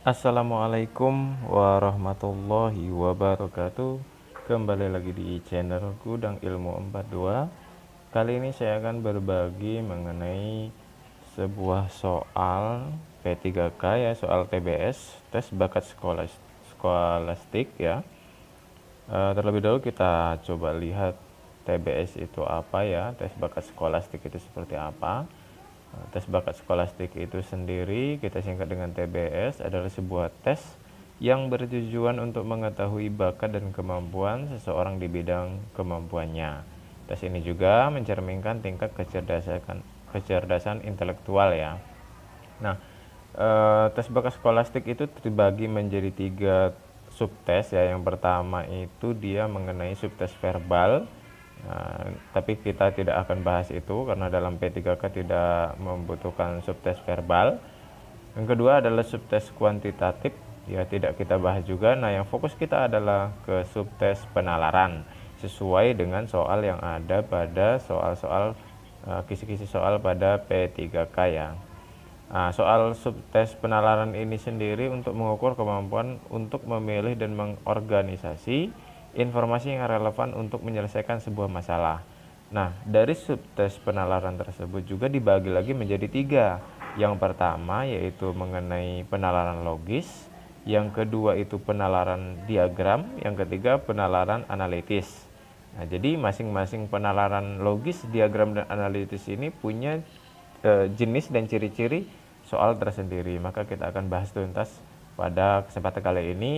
Assalamualaikum warahmatullahi wabarakatuh. Kembali lagi di channel Gudang Ilmu 42. Kali ini saya akan berbagi mengenai sebuah soal P3K ya, soal TBS, tes bakat skolastik ya. Terlebih dahulu kita coba lihat TBS itu apa ya, tes bakat skolastik itu seperti apa. Tes bakat skolastik itu sendiri kita singkat dengan TBS adalah sebuah tes yang bertujuan untuk mengetahui bakat dan kemampuan seseorang di bidang kemampuannya. Tes ini juga mencerminkan tingkat kecerdasan intelektual ya. Nah, tes bakat skolastik itu terbagi menjadi 3 subtes ya. Yang pertama itu dia mengenai subtes verbal. Nah, tapi kita tidak akan bahas itu karena dalam P3K tidak membutuhkan subtes verbal. Yang kedua adalah subtes kuantitatif, ya tidak kita bahas juga. Nah, yang fokus kita adalah ke subtes penalaran sesuai dengan soal yang ada pada soal-soal kisi-kisi soal pada P3K ya. Nah, soal subtes penalaran ini sendiri untuk mengukur kemampuan untuk memilih dan mengorganisasi informasi yang relevan untuk menyelesaikan sebuah masalah. Nah, dari subtes penalaran tersebut juga dibagi lagi menjadi 3. Yang pertama yaitu mengenai penalaran logis, yang kedua itu penalaran diagram, yang ketiga penalaran analitis. Nah, jadi masing-masing penalaran logis, diagram, dan analitis ini punya jenis dan ciri-ciri soal tersendiri. Maka kita akan bahas tuntas pada kesempatan kali ini,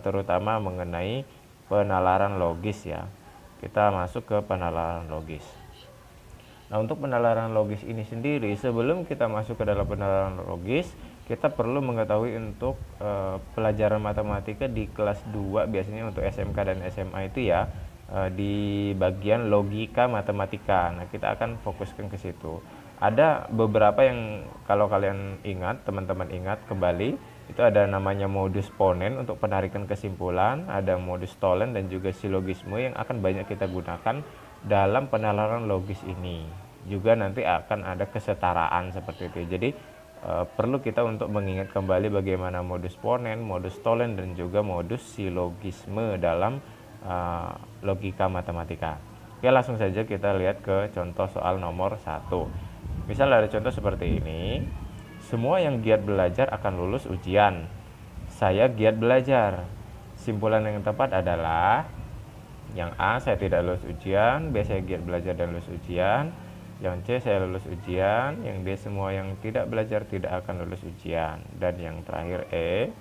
terutama mengenai penalaran logis ya. Kita masuk ke penalaran logis. Nah, untuk penalaran logis ini sendiri, sebelum kita masuk ke dalam penalaran logis, kita perlu mengetahui untuk pelajaran matematika di kelas 2 biasanya untuk SMK dan SMA itu ya, di bagian logika matematika. Nah, kita akan fokuskan ke situ. Ada beberapa yang kalau kalian ingat, teman-teman ingat kembali, itu ada namanya modus ponen untuk penarikan kesimpulan, ada modus tolen dan juga silogisme yang akan banyak kita gunakan dalam penalaran logis ini. Juga nanti akan ada kesetaraan seperti itu. Jadi perlu kita untuk mengingat kembali bagaimana modus ponen, modus tolen, dan juga modus silogisme dalam logika matematika. Oke, langsung saja kita lihat ke contoh soal nomor 1. Misal ada contoh seperti ini. Semua yang giat belajar akan lulus ujian. Saya giat belajar. Simpulan yang tepat adalah yang A, saya tidak lulus ujian. B, saya giat belajar dan lulus ujian. Yang C, saya lulus ujian. Yang D, semua yang tidak belajar tidak akan lulus ujian. Dan yang terakhir E,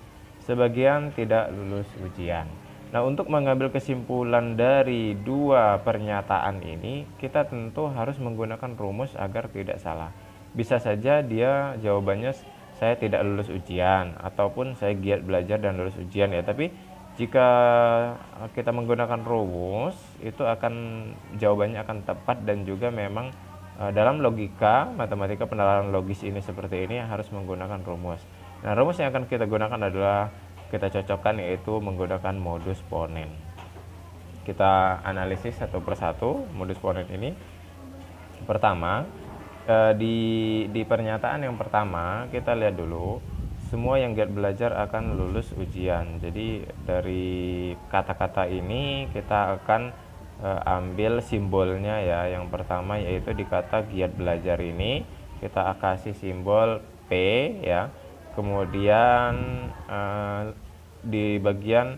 sebagian tidak lulus ujian. Nah, untuk mengambil kesimpulan dari 2 pernyataan ini, kita tentu harus menggunakan rumus agar tidak salah. Bisa saja dia jawabannya saya tidak lulus ujian, ataupun saya giat belajar dan lulus ujian ya. Tapi jika kita menggunakan rumus, itu jawabannya akan tepat, dan juga memang dalam logika matematika penalaran logis ini seperti ini harus menggunakan rumus. Nah, rumus yang akan kita gunakan adalah kita cocokkan, yaitu menggunakan modus ponen. Kita analisis satu persatu modus ponen ini. Pertama, di pernyataan yang pertama kita lihat dulu, semua yang giat belajar akan lulus ujian. Jadi dari kata-kata ini kita akan ambil simbolnya ya. Yang pertama yaitu di kata giat belajar ini kita kasih simbol P ya. Kemudian di bagian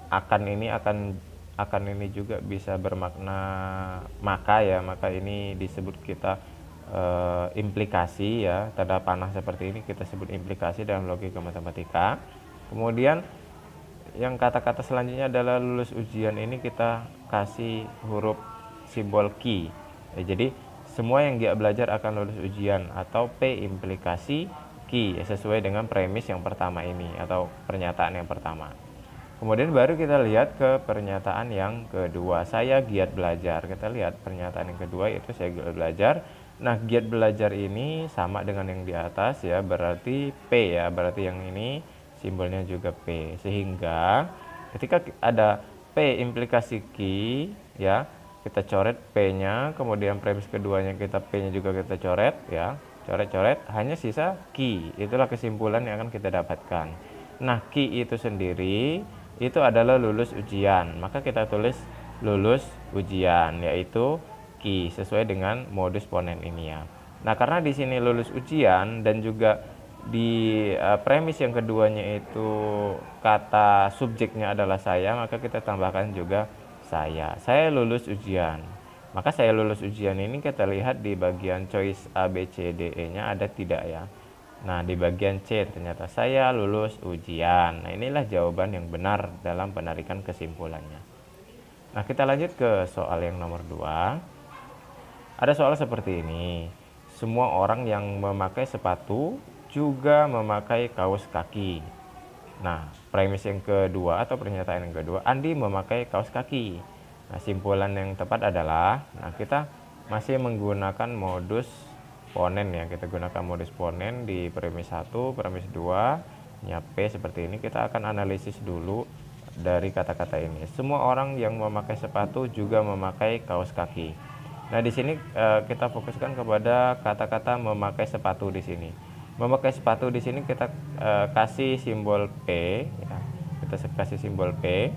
akan ini juga bisa bermakna maka ya. Maka ini disebut kita implikasi ya. Tanda panah seperti ini kita sebut implikasi dalam logika matematika. Kemudian yang kata-kata selanjutnya adalah lulus ujian, ini kita kasih huruf simbol Q ya. Jadi semua yang giat belajar akan lulus ujian, atau P implikasi Q ya, sesuai dengan premis yang pertama ini atau pernyataan yang pertama. Kemudian baru kita lihat ke pernyataan yang kedua, saya giat belajar. Kita lihat pernyataan yang kedua yaitu saya giat belajar. Nah, giat belajar ini sama dengan yang di atas ya, berarti P ya, berarti yang ini simbolnya juga P. Sehingga ketika ada P implikasi Q ya, kita coret P-nya, kemudian premis keduanya kita P-nya juga kita coret ya. Coret-coret, hanya sisa Q. Itulah kesimpulan yang akan kita dapatkan. Nah, ki itu sendiri itu adalah lulus ujian, maka kita tulis lulus ujian, yaitu ki sesuai dengan modus ponen ini ya. Nah, karena di sini lulus ujian dan juga di premis yang keduanya itu kata subjeknya adalah saya, maka kita tambahkan juga saya lulus ujian. Maka saya lulus ujian ini kita lihat di bagian choice A, B, C, D, E nya ada tidak ya. Nah, di bagian C ternyata saya lulus ujian. Nah, inilah jawaban yang benar dalam penarikan kesimpulannya. Nah, kita lanjut ke soal yang nomor 2. Ada soal seperti ini. Semua orang yang memakai sepatu juga memakai kaos kaki. Nah, premis yang kedua atau pernyataan yang kedua, Andi memakai kaos kaki. Nah, simpulan yang tepat adalah, nah kita masih menggunakan modus ponen ya. Kita gunakan modus ponen di premis 1, premis 2, nya P seperti ini. Kita akan analisis dulu dari kata-kata ini. Semua orang yang memakai sepatu juga memakai kaos kaki. Nah, di sini kita fokuskan kepada kata-kata memakai sepatu di sini. Memakai sepatu di sini kita kasih simbol P ya. Kita kasih simbol P.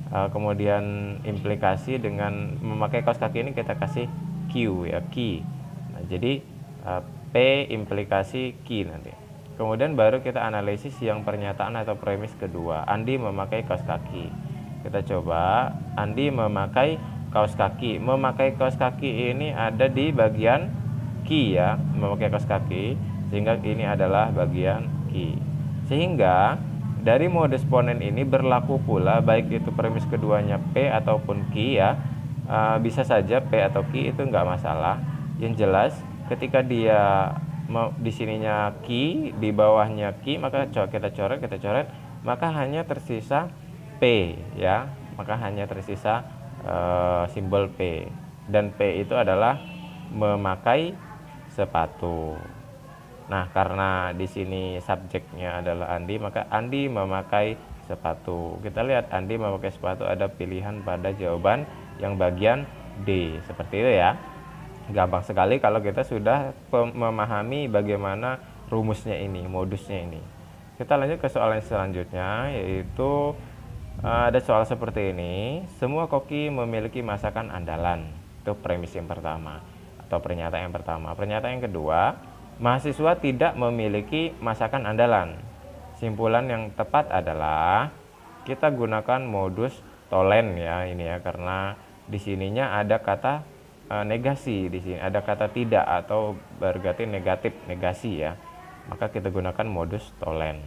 Kemudian implikasi dengan memakai kaos kaki ini kita kasih Q ya, key. Nah, jadi P implikasi key nanti. Kemudian baru kita analisis yang pernyataan atau premis kedua. Andi memakai kaos kaki. Kita coba Andi memakai kaos kaki. Memakai kaos kaki ini ada di bagian key ya, memakai kaos kaki, sehingga ini adalah bagian key. Sehingga dari modus ponen ini berlaku pula baik itu premis keduanya P ataupun key ya. Bisa saja P atau key itu enggak masalah. Yang jelas ketika dia di sininya key, di bawahnya key, maka kita coret, maka hanya tersisa P ya. Maka hanya tersisa simbol P, dan P itu adalah memakai sepatu. Nah, karena di sini subjeknya adalah Andi, maka Andi memakai sepatu. Kita lihat Andi memakai sepatu ada pilihan pada jawaban yang bagian D. Seperti itu ya. Gampang sekali kalau kita sudah memahami bagaimana rumusnya ini, modusnya ini. Kita lanjut ke soal yang selanjutnya, yaitu ada soal seperti ini. Semua koki memiliki masakan andalan. Itu premis yang pertama atau pernyataan yang pertama. Pernyataan yang kedua, mahasiswa tidak memiliki masakan andalan. Simpulan yang tepat adalah kita gunakan modus tolen ya ini ya, karena di sininya ada kata negasi, di sini ada kata tidak atau berarti negatif, negasi ya. Maka kita gunakan modus tolen.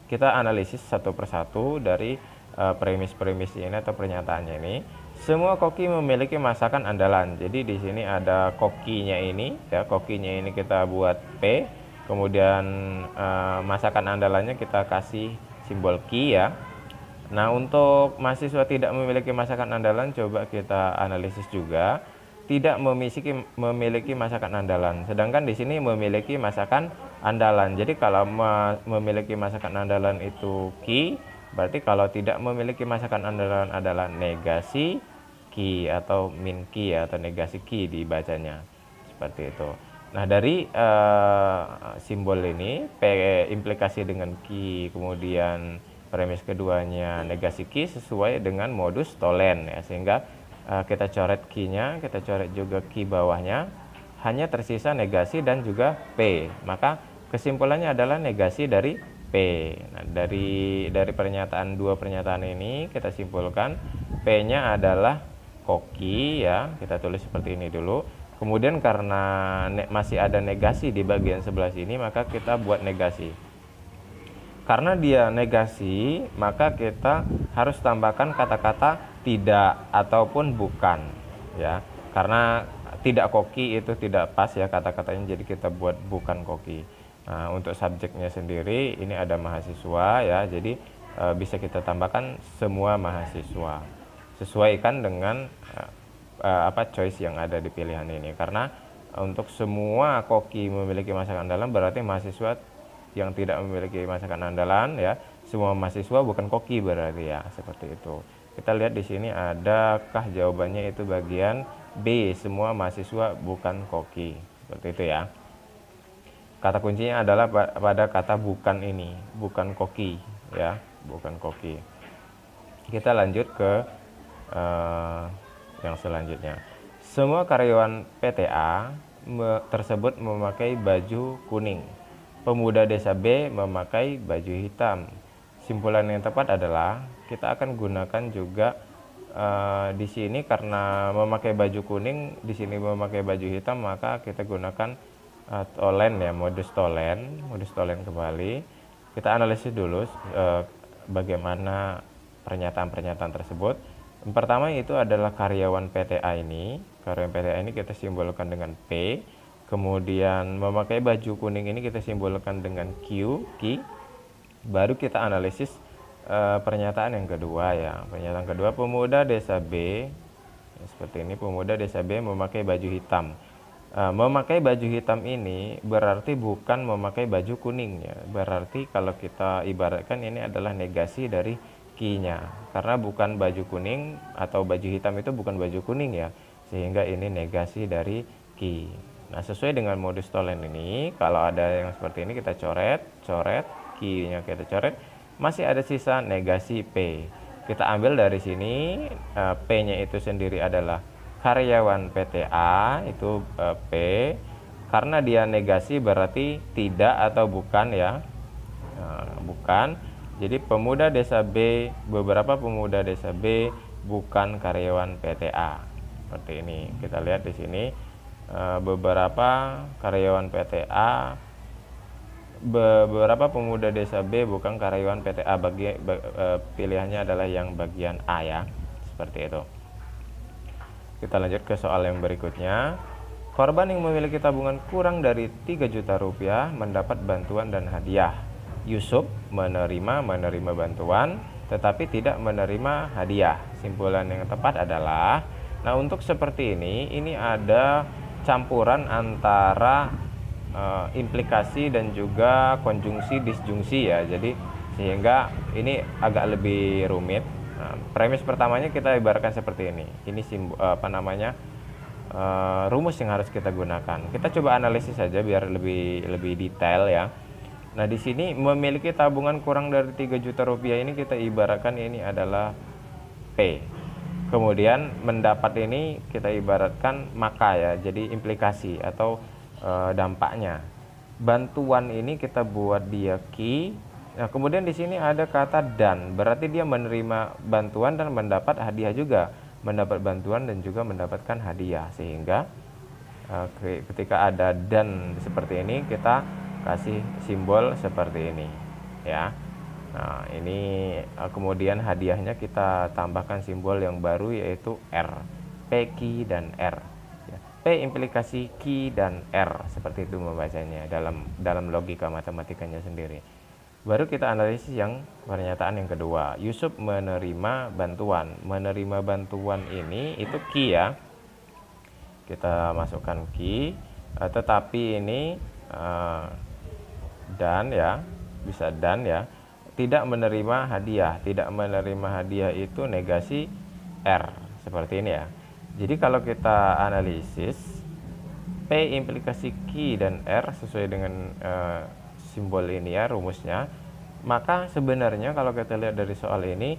Kita analisis satu persatu dari premis-premis ini atau pernyataannya ini. Semua koki memiliki masakan andalan. Jadi di sini ada kokinya ini ya, kokinya ini kita buat P. Kemudian masakan andalannya kita kasih simbol ki ya. Nah, untuk mahasiswa tidak memiliki masakan andalan, coba kita analisis juga. Tidak memiliki masakan andalan. Sedangkan di sini memiliki masakan andalan. Jadi kalau memiliki masakan andalan itu ki, berarti kalau tidak memiliki masakan andalan adalah negasi ki atau min ki atau negasi ki dibacanya. Seperti itu. Nah, dari simbol ini P implikasi dengan ki, kemudian premis keduanya negasi ki sesuai dengan modus tolen ya, sehingga kita coret ki-nya, kita coret juga ki bawahnya, hanya tersisa negasi dan juga P. Maka kesimpulannya adalah negasi dari P. Nah, dari pernyataan dua pernyataan ini kita simpulkan P-nya adalah koki ya. Kita tulis seperti ini dulu. Kemudian karena masih ada negasi di bagian sebelah sini, maka kita buat negasi. Karena dia negasi, maka kita harus tambahkan kata-kata tidak ataupun bukan ya. Karena tidak koki itu tidak pas ya kata-katanya, jadi kita buat bukan koki. Nah, untuk subjeknya sendiri ini ada mahasiswa ya, jadi bisa kita tambahkan semua mahasiswa. Sesuaikan dengan choice yang ada di pilihan ini. Karena untuk semua koki memiliki masakan andalan, berarti mahasiswa yang tidak memiliki masakan andalan ya, semua mahasiswa bukan koki berarti ya, seperti itu. Kita lihat di sini adakah jawabannya itu bagian B, semua mahasiswa bukan koki. Seperti itu ya. Kata kuncinya adalah pada kata bukan ini, bukan koki ya, bukan koki. Kita lanjut ke yang selanjutnya. Semua karyawan PTA tersebut memakai baju kuning. Pemuda desa B memakai baju hitam. Simpulan yang tepat adalah kita akan gunakan juga di sini karena memakai baju kuning, di sini memakai baju hitam, maka kita gunakan tolen ya, modus tolen kembali. Kita analisis dulu bagaimana pernyataan-pernyataan tersebut. Yang pertama itu adalah karyawan PTA ini. Karyawan PTA ini kita simbolkan dengan P. Kemudian memakai baju kuning ini kita simbolkan dengan Q. Baru kita analisis pernyataan yang kedua ya. Pernyataan kedua, pemuda desa B seperti ini, pemuda desa B memakai baju hitam. Memakai baju hitam ini berarti bukan memakai baju kuning ya. Berarti kalau kita ibaratkan ini adalah negasi dari Q-nya, karena bukan baju kuning atau baju hitam itu bukan baju kuning ya, sehingga ini negasi dari Q. Nah, sesuai dengan modus tolen ini, kalau ada yang seperti ini kita coret, Q-nya kita coret, masih ada sisa negasi P. Kita ambil dari sini, P-nya itu sendiri adalah karyawan PTA, itu P. Karena dia negasi berarti tidak atau bukan ya, bukan. Jadi pemuda desa B, beberapa pemuda desa B bukan karyawan PTA. Seperti ini. Kita lihat di sini beberapa karyawan PTA, beberapa pemuda desa B bukan karyawan PTA. Pilihannya adalah yang bagian A ya. Seperti itu. Kita lanjut ke soal yang berikutnya. Korban yang memiliki tabungan kurang dari 3 juta rupiah mendapat bantuan dan hadiah. Yusuf menerima bantuan tetapi tidak menerima hadiah. Simpulan yang tepat adalah, nah untuk seperti ini ada campuran antara implikasi dan juga konjungsi disjungsi ya. Jadi sehingga ini agak lebih rumit. Nah, premis pertamanya kita ibaratkan seperti ini. Ini rumus yang harus kita gunakan. Kita coba analisis saja biar lebih detail ya. Nah, di sini memiliki tabungan kurang dari 3 juta rupiah ini kita ibaratkan ini adalah P. Kemudian mendapat ini kita ibaratkan maka ya. Jadi implikasi atau dampaknya. Bantuan ini kita buat dia Q. Nah, kemudian di sini ada kata dan, berarti dia menerima bantuan dan mendapat hadiah juga, mendapat bantuan dan juga mendapatkan hadiah, sehingga ketika ada dan seperti ini kita kasih simbol seperti ini ya. Nah, ini kemudian hadiahnya kita tambahkan simbol yang baru yaitu R, P, Q dan R. P implikasi Q dan R, seperti itu membacanya dalam logika matematikanya sendiri. Baru kita analisis yang pernyataan yang kedua. Yusuf menerima bantuan. Menerima bantuan ini itu Q ya. Kita masukkan Q. Tetapi ini dan ya, bisa dan ya. Tidak menerima hadiah. Tidak menerima hadiah itu negasi R. Seperti ini ya. Jadi kalau kita analisis P implikasi Q dan R sesuai dengan simbol ini ya, rumusnya, maka sebenarnya kalau kita lihat dari soal ini,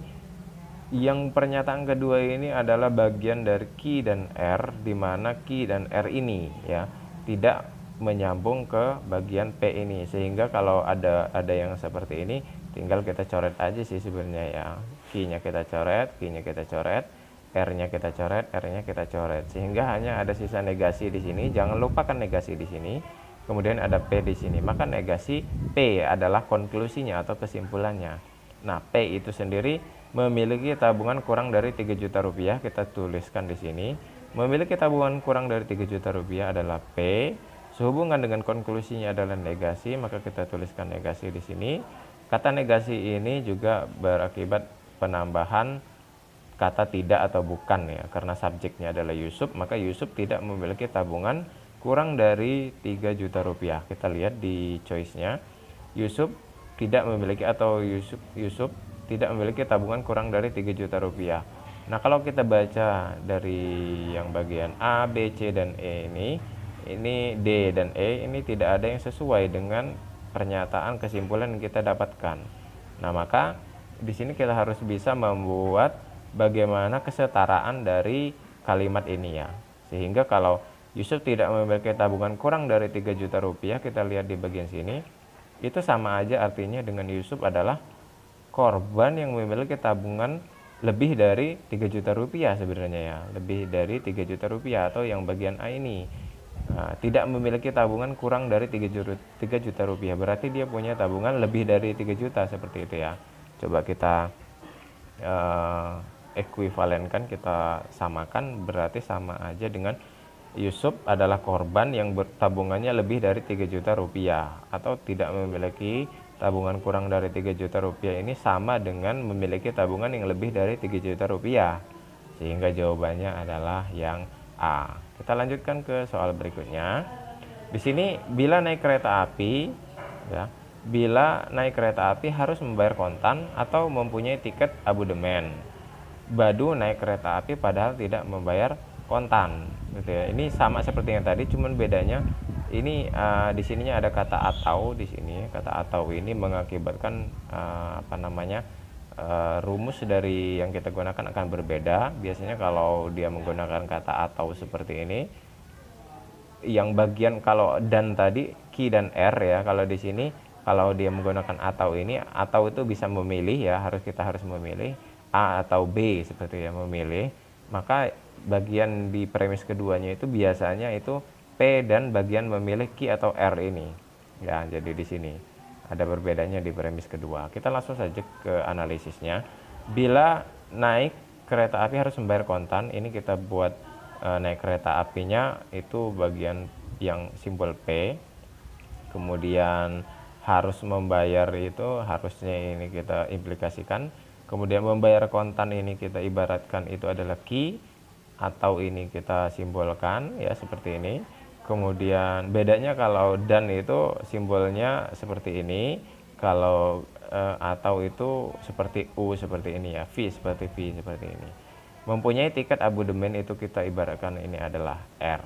yang pernyataan kedua ini adalah bagian dari Q dan R, di mana Q dan R ini ya tidak menyambung ke bagian P ini, sehingga kalau ada yang seperti ini tinggal kita coret aja sih sebenarnya ya. Q-nya kita coret, Q-nya kita coret, R-nya kita coret, R-nya kita coret, sehingga hanya ada sisa negasi di sini. Jangan lupakan negasi di sini. Kemudian ada P di sini, maka negasi P adalah konklusinya atau kesimpulannya. Nah, P itu sendiri memiliki tabungan kurang dari 3 juta rupiah, kita tuliskan di sini. Memiliki tabungan kurang dari 3 juta rupiah adalah P. Sehubungan dengan konklusinya adalah negasi, maka kita tuliskan negasi di sini. Kata negasi ini juga berakibat penambahan kata tidak atau bukan ya, karena subjeknya adalah Yusuf, maka Yusuf tidak memiliki tabungan kurang dari 3 juta rupiah. Kita lihat di choice-nya, Yusuf tidak memiliki atau Yusuf tidak memiliki tabungan kurang dari 3 juta rupiah. Nah, kalau kita baca dari yang bagian A, B, C, dan E ini, ini D dan E ini tidak ada yang sesuai dengan pernyataan kesimpulan yang kita dapatkan. Nah, maka di sini kita harus bisa membuat bagaimana kesetaraan dari kalimat ini ya. Sehingga kalau Yusuf tidak memiliki tabungan kurang dari 3 juta rupiah, kita lihat di bagian sini, itu sama aja artinya dengan Yusuf adalah korban yang memiliki tabungan lebih dari 3 juta rupiah sebenarnya ya, lebih dari 3 juta rupiah, atau yang bagian A ini tidak memiliki tabungan kurang dari 3 juta rupiah, berarti dia punya tabungan lebih dari 3 juta, seperti itu ya. Coba kita ekuivalenkan, kita samakan, berarti sama aja dengan Yusuf adalah korban yang tabungannya lebih dari 3 juta rupiah, atau tidak memiliki tabungan kurang dari 3 juta rupiah ini sama dengan memiliki tabungan yang lebih dari 3 juta rupiah. Sehingga jawabannya adalah yang A. Kita lanjutkan ke soal berikutnya. Di sini bila naik kereta api ya, bila naik kereta api harus membayar kontan atau mempunyai tiket abodemen. Badu naik kereta api padahal tidak membayar kontan, gitu ya. Ini sama seperti yang tadi, cuman bedanya ini di sininya ada kata atau. Di sini kata atau ini mengakibatkan rumus dari yang kita gunakan akan berbeda. Biasanya kalau dia menggunakan kata atau seperti ini, yang bagian kalau dan tadi ki dan r ya, kalau di sini kalau dia menggunakan atau ini, atau itu bisa memilih ya, kita harus memilih A atau B seperti ya, memilih. Maka bagian di premis keduanya itu biasanya itu P dan bagian memilih Q atau R ini ya. Jadi di sini ada berbedanya di premis kedua. Kita langsung saja ke analisisnya. Bila naik kereta api harus membayar kontan, ini kita buat naik kereta apinya itu bagian yang simbol P, kemudian harus membayar itu harusnya ini kita implikasikan, kemudian membayar kontan ini kita ibaratkan itu adalah Q, atau ini kita simbolkan ya seperti ini. Kemudian bedanya kalau dan itu simbolnya seperti ini, kalau atau itu seperti U seperti ini ya, V seperti ini. Mempunyai tiket abodemen itu kita ibaratkan ini adalah R.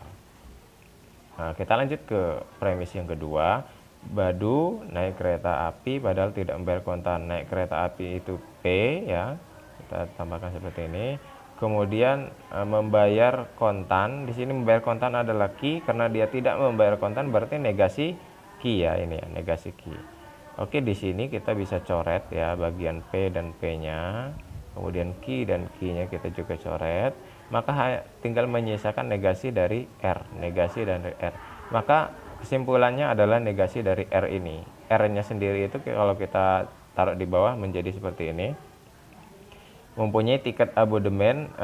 Nah, kita lanjut ke premis yang kedua. Badu naik kereta api padahal tidak membayar kontan. Naik kereta api itu P ya, kita tambahkan seperti ini. Kemudian membayar kontan, di sini membayar kontan adalah Q, karena dia tidak membayar kontan berarti negasi Q ya, ini ya, negasi Q. Oke, di sini kita bisa coret ya bagian P dan P-nya, kemudian Q dan Q-nya kita juga coret. Maka tinggal menyisakan negasi dari R, negasi dari R. Maka kesimpulannya adalah negasi dari R ini. R-nya sendiri itu kalau kita taruh di bawah menjadi seperti ini. Mempunyai tiket abodemen,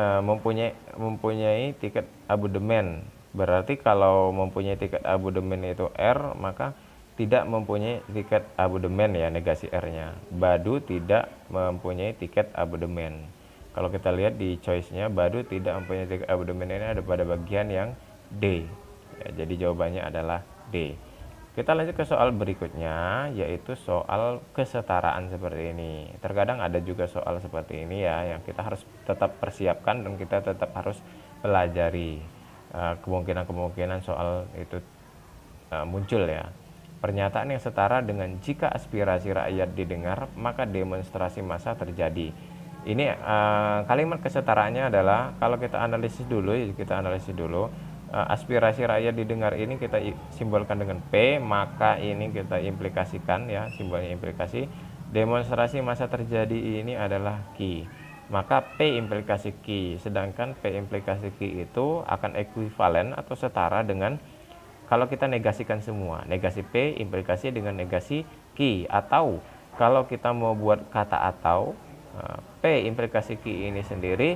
mempunyai tiket abodemen. Berarti kalau mempunyai tiket abodemen itu R, maka tidak mempunyai tiket abodemen ya, negasi R-nya. Badu tidak mempunyai tiket abodemen. Kalau kita lihat di choice-nya, Badu tidak mempunyai tiket abodemen, ini ada pada bagian yang D. Ya, jadi jawabannya adalah D. Kita lanjut ke soal berikutnya, yaitu soal kesetaraan seperti ini. Terkadang ada juga soal seperti ini ya, yang kita harus tetap persiapkan dan kita tetap harus pelajari. Kemungkinan-kemungkinan soal itu muncul ya. Pernyataan yang setara dengan jika aspirasi rakyat didengar, maka demonstrasi massa terjadi. Ini kalimat kesetaraannya adalah, kalau kita analisis dulu, aspirasi rakyat didengar ini kita simbolkan dengan P, maka ini kita implikasikan ya, simbolnya implikasi. Demonstrasi massa terjadi ini adalah Q, maka P implikasi Q, sedangkan P implikasi Q itu akan ekuivalen atau setara dengan kalau kita negasikan semua, negasi P implikasi dengan negasi Q. Atau kalau kita mau buat kata atau, P implikasi Q ini sendiri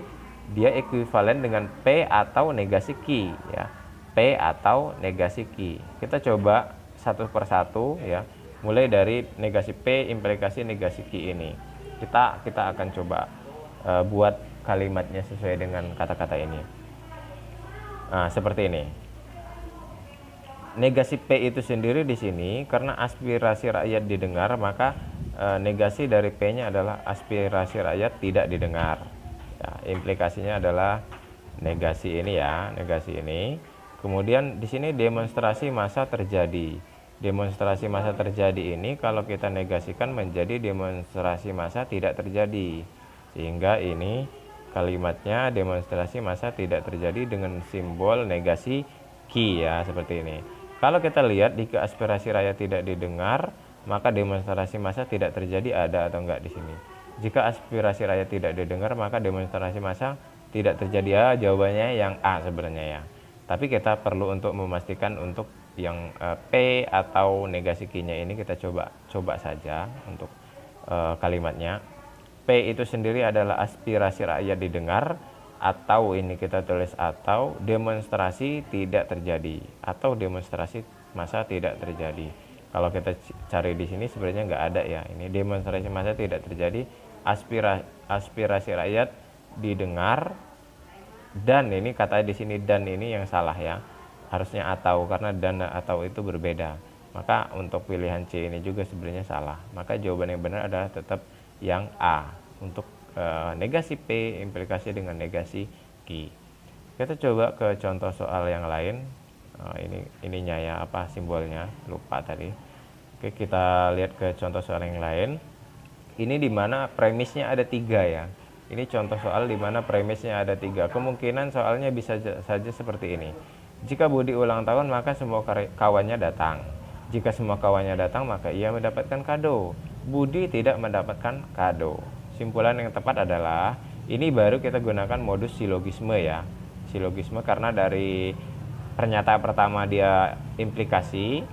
dia ekuivalen dengan P atau negasi Q ya, P atau negasi Q. Kita coba satu persatu ya, mulai dari negasi P implikasi negasi Q ini. Kita akan coba buat kalimatnya sesuai dengan kata-kata ini. Nah, seperti ini. Negasi P itu sendiri di sini karena aspirasi rakyat didengar, maka negasi dari P-nya adalah aspirasi rakyat tidak didengar. Ya, implikasinya adalah negasi ini ya, negasi ini. Kemudian di sini demonstrasi massa terjadi. Demonstrasi massa terjadi ini kalau kita negasikan menjadi demonstrasi massa tidak terjadi. Sehingga ini kalimatnya demonstrasi massa tidak terjadi dengan simbol negasi ki ya, seperti ini. Kalau kita lihat jika aspirasi rakyat tidak didengar, maka demonstrasi massa tidak terjadi, ada atau enggak di sini. Jika aspirasi rakyat tidak didengar, maka demonstrasi massa tidak terjadi. Ya, jawabannya yang A sebenarnya ya. Tapi kita perlu untuk memastikan untuk yang P atau negasi ki-nya ini kita coba saja untuk kalimatnya. P itu sendiri adalah aspirasi rakyat didengar, atau ini kita tulis atau demonstrasi tidak terjadi, atau demonstrasi massa tidak terjadi. Kalau kita cari di sini sebenarnya nggak ada ya. Ini demonstrasi massa tidak terjadi, aspirasi rakyat didengar, dan ini kata di sini dan ini yang salah ya. Harusnya atau, karena dan atau itu berbeda. Maka untuk pilihan C ini juga sebenarnya salah. Maka jawaban yang benar adalah tetap yang A untuk negasi P implikasi dengan negasi ki. Kita coba ke contoh soal yang lain. Ininya ya, apa simbolnya lupa tadi. Oke, kita lihat ke contoh soal yang lain. Ini dimana premisnya ada 3 ya. Ini contoh soal dimana premisnya ada 3. Kemungkinan soalnya bisa saja seperti ini. Jika Budi ulang tahun, maka semua kawannya datang. Jika semua kawannya datang, maka ia mendapatkan kado. Budi tidak mendapatkan kado. Simpulan yang tepat adalah ini baru kita gunakan modus silogisme ya. Silogisme karena dari pernyataan pertama dia implikasi,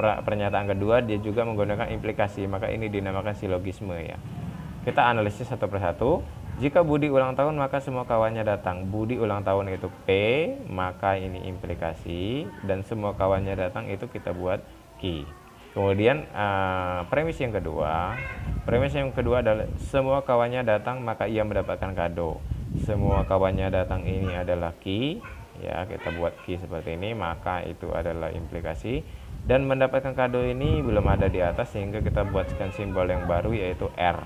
pernyataan kedua dia juga menggunakan implikasi, maka ini dinamakan silogisme ya. Kita analisis satu persatu. Jika Budi ulang tahun, maka semua kawannya datang. Budi ulang tahun itu P, maka ini implikasi, dan semua kawannya datang itu kita buat ki. Kemudian premis yang kedua adalah semua kawannya datang maka ia mendapatkan kado. Semua kawannya datang ini adalah ki ya, kita buat ki seperti ini, maka itu adalah implikasi, dan mendapatkan kado ini belum ada di atas sehingga kita buatkan simbol yang baru yaitu R.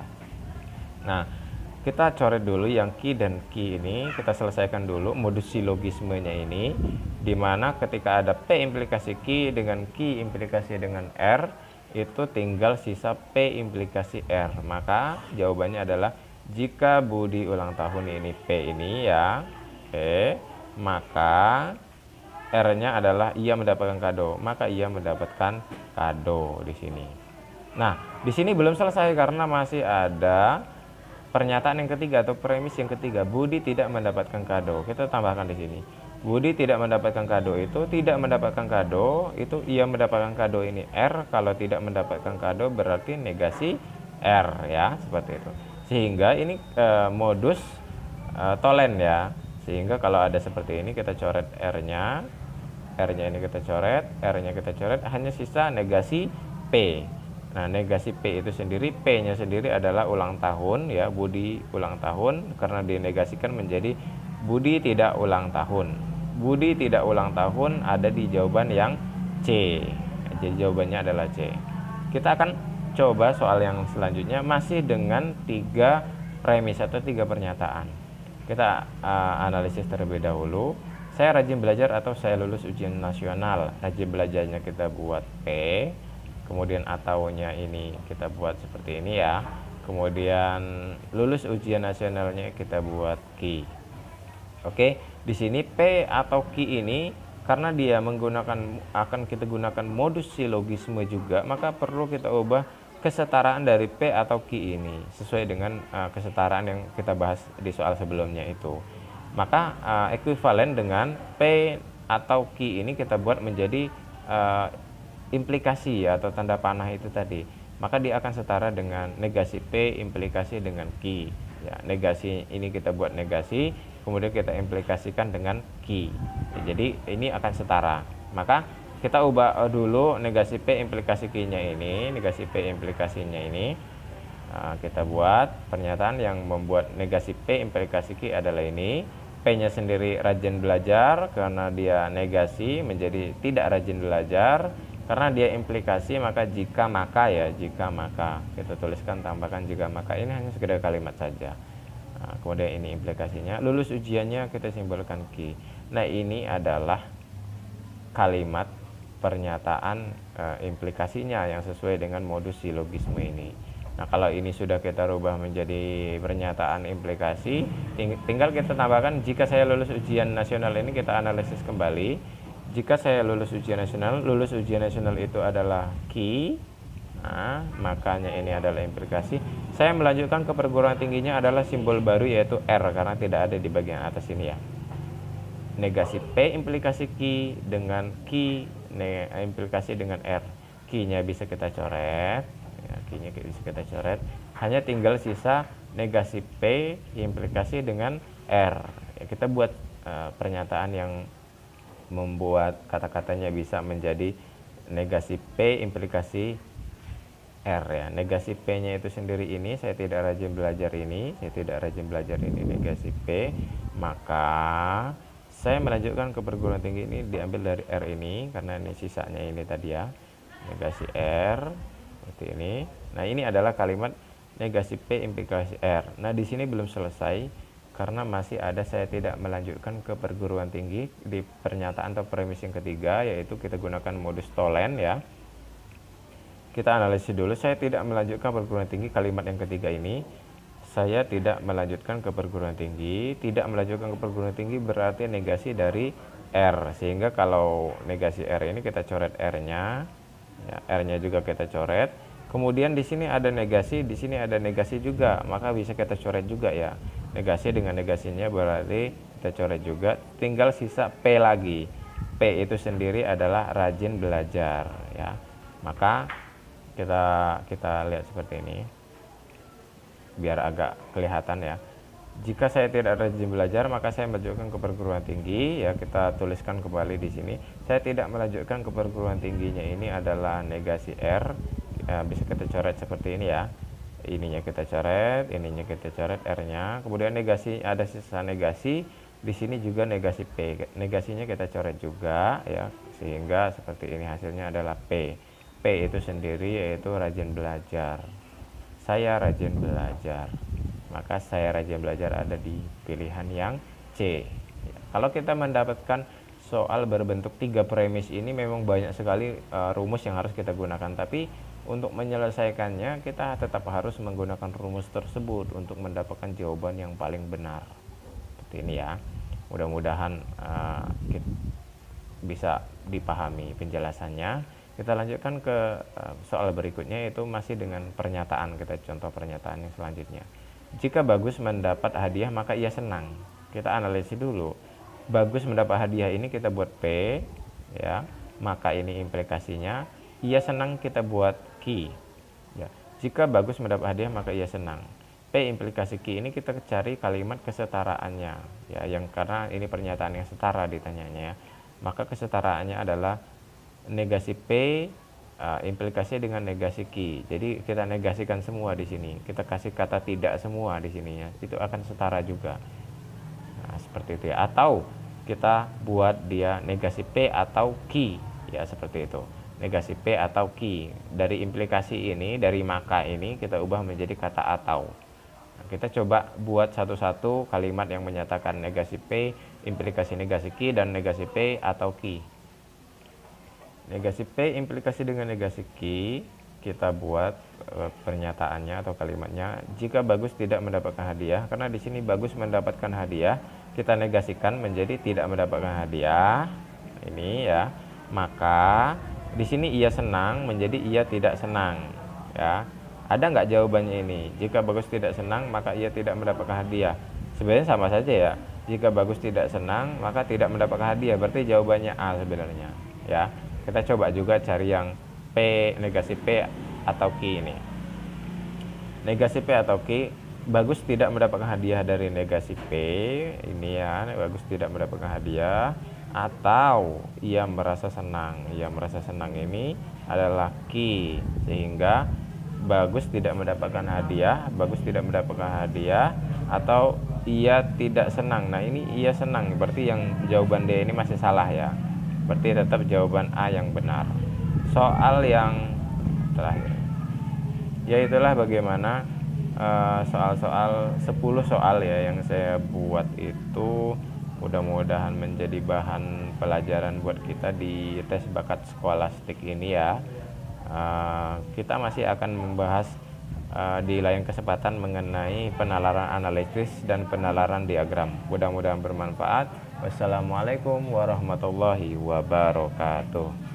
Nah, kita coret dulu yang ki dan ki ini, kita selesaikan dulu modus silogismenya ini, dimana ketika ada P implikasi ki dengan ki implikasi dengan R, itu tinggal sisa P implikasi R. Maka jawabannya adalah jika Budi ulang tahun ini P ini ya, P, maka R-nya adalah ia mendapatkan kado, maka ia mendapatkan kado di sini. Nah, di sini belum selesai karena masih ada pernyataan yang ketiga atau premis yang ketiga. Budi tidak mendapatkan kado. Kita tambahkan di sini. Budi tidak mendapatkan kado itu tidak mendapatkan kado, itu ia mendapatkan kado ini R. Kalau tidak mendapatkan kado berarti negasi R ya, seperti itu. Sehingga ini modus tolen ya. Sehingga kalau ada seperti ini kita coret R-nya. R-nya ini kita coret, R-nya kita coret, hanya sisa negasi P. Nah, negasi P itu sendiri, P-nya sendiri adalah ulang tahun ya, Budi ulang tahun, karena dinegasikan menjadi Budi tidak ulang tahun. Budi tidak ulang tahun ada di jawaban yang C. Jadi jawabannya adalah C. Kita akan coba soal yang selanjutnya masih dengan 3 premis atau 3 pernyataan. Kita analisis terlebih dahulu. Saya rajin belajar atau saya lulus ujian nasional. Rajin belajarnya kita buat P. Kemudian ataunya ini kita buat seperti ini ya. Kemudian lulus ujian nasionalnya kita buat ki. Oke, di sini P atau ki ini karena dia akan kita gunakan modus silogisme juga, maka perlu kita ubah kesetaraan dari P atau ki ini sesuai dengan kesetaraan yang kita bahas di soal sebelumnya itu. Maka ekuivalen dengan P atau ki ini kita buat menjadi implikasi ya, atau tanda panah itu tadi, maka dia akan setara dengan negasi P implikasi dengan ki ya. Negasi ini kita buat negasi, kemudian kita implikasikan dengan ki ya, jadi ini akan setara. Maka kita ubah dulu negasi P implikasi ki-nya ini, negasi P implikasinya ini. Nah, kita buat pernyataan yang membuat negasi P implikasi ki adalah ini. P-nya sendiri rajin belajar karena dia negasi menjadi tidak rajin belajar. Karena dia implikasi maka jika maka ya, jika maka kita tuliskan, tambahkan jika maka, ini hanya sekedar kalimat saja. Nah, kemudian ini implikasinya. Lulus ujiannya kita simbolkan ki. Nah, ini adalah kalimat pernyataan implikasinya yang sesuai dengan modus silogisme ini. Nah, kalau ini sudah kita rubah menjadi pernyataan implikasi, tinggal kita tambahkan jika saya lulus ujian nasional. Ini kita analisis kembali. Jika saya lulus ujian nasional itu adalah key. Nah, makanya ini adalah implikasi. Saya melanjutkan ke perguruan tingginya adalah simbol baru, yaitu R, karena tidak ada di bagian atas ini ya. Negasi P implikasi key dengan key, implikasi dengan R. Key-nya bisa kita coret. Key-nya bisa kita coret. Hanya tinggal sisa negasi P implikasi dengan R. Ya, kita buat pernyataan yang membuat kata-katanya bisa menjadi negasi P implikasi R ya. Negasi P-nya itu sendiri ini, saya tidak rajin belajar ini, negasi P. Maka saya melanjutkan ke perguruan tinggi ini diambil dari R ini, karena ini sisanya ini tadi ya. Negasi R seperti ini. Nah, ini adalah kalimat negasi P implikasi R. Nah, di sini belum selesai karena masih ada saya tidak melanjutkan ke perguruan tinggi di pernyataan atau premis yang ketiga, yaitu kita gunakan modus Tholen ya. Kita analisis dulu. Saya tidak melanjutkan perguruan tinggi, kalimat yang ketiga ini. Saya tidak melanjutkan ke perguruan tinggi. Tidak melanjutkan ke perguruan tinggi berarti negasi dari R. Sehingga kalau negasi R ini kita coret R-nya. Ya, R-nya juga kita coret. Kemudian di sini ada negasi, di sini ada negasi juga. Maka bisa kita coret juga ya. Negasi dengan negasinya berarti kita coret juga. Tinggal sisa P lagi. P itu sendiri adalah rajin belajar ya. Maka kita lihat seperti ini biar agak kelihatan ya. Jika saya tidak rajin belajar, maka saya melanjutkan ke perguruan tinggi ya. Kita tuliskan kembali di sini. Saya tidak melanjutkan ke perguruan tingginya ini adalah negasi R. Bisa kita coret seperti ini ya. Ininya kita coret, ininya kita coret R-nya. Kemudian negasi, ada sisa negasi. Di sini juga negasi P. Negasinya kita coret juga ya, sehingga seperti ini hasilnya adalah P. P itu sendiri yaitu rajin belajar. Saya rajin belajar. Maka saya rajin belajar ada di pilihan yang C. Ya, kalau kita mendapatkan soal berbentuk 3 premis ini memang banyak sekali rumus yang harus kita gunakan. Tapi untuk menyelesaikannya kita tetap harus menggunakan rumus tersebut untuk mendapatkan jawaban yang paling benar. Seperti ini ya. Mudah-mudahan bisa dipahami penjelasannya. Kita lanjutkan ke soal berikutnya, yaitu masih dengan pernyataan. Kita contoh pernyataan yang selanjutnya. Jika Bagus mendapat hadiah maka ia senang. Kita analisis dulu. Bagus mendapat hadiah ini kita buat P ya. Maka ini implikasinya. Ia senang kita buat Q ya. Jika Bagus mendapat hadiah maka ia senang. P implikasi Q ini kita cari kalimat kesetaraannya ya, yang karena ini pernyataan yang setara ditanyanya ya. Maka kesetaraannya adalah negasi P implikasi dengan negasi Q. Jadi kita negasikan semua di sini. Kita kasih kata tidak semua di sininya. Itu akan setara juga. Nah, seperti itu ya. Atau kita buat dia negasi P atau Q ya, seperti itu. Negasi P atau Q. Dari implikasi ini, dari maka ini kita ubah menjadi kata atau. Nah, kita coba buat satu-satu kalimat yang menyatakan negasi P, implikasi negasi Q, dan negasi P atau Q. Negasi P implikasi dengan negasi Q, kita buat pernyataannya atau kalimatnya. Jika Bagus tidak mendapatkan hadiah, karena di sini Bagus mendapatkan hadiah, kita negasikan menjadi tidak mendapatkan hadiah. Ini ya. Maka di sini ia senang menjadi ia tidak senang ya. Ada nggak jawabannya ini? Jika Bagus tidak senang maka ia tidak mendapatkan hadiah. Sebenarnya sama saja ya. Jika Bagus tidak senang maka tidak mendapatkan hadiah. Berarti jawabannya A sebenarnya ya. Kita coba juga cari yang P, negasi P atau Q ini. Negasi P atau Q, Bagus tidak mendapatkan hadiah dari negasi P. Ini ya, Bagus tidak mendapatkan hadiah. Atau ia merasa senang. Ia merasa senang ini adalah Q. Sehingga Bagus tidak mendapatkan hadiah. Bagus tidak mendapatkan hadiah. Atau ia tidak senang. Nah ini ia senang. Berarti yang jawaban D ini masih salah ya. Berarti tetap jawaban A yang benar. Soal yang terakhir, yaitulah bagaimana soal-soal 10 soal ya yang saya buat itu Mudah-mudahan menjadi bahan pelajaran buat kita di tes bakat skolastik ini ya. Kita masih akan membahas di lain kesempatan mengenai penalaran analitis dan penalaran diagram. Mudah-mudahan bermanfaat. Wassalamualaikum warahmatullahi wabarakatuh.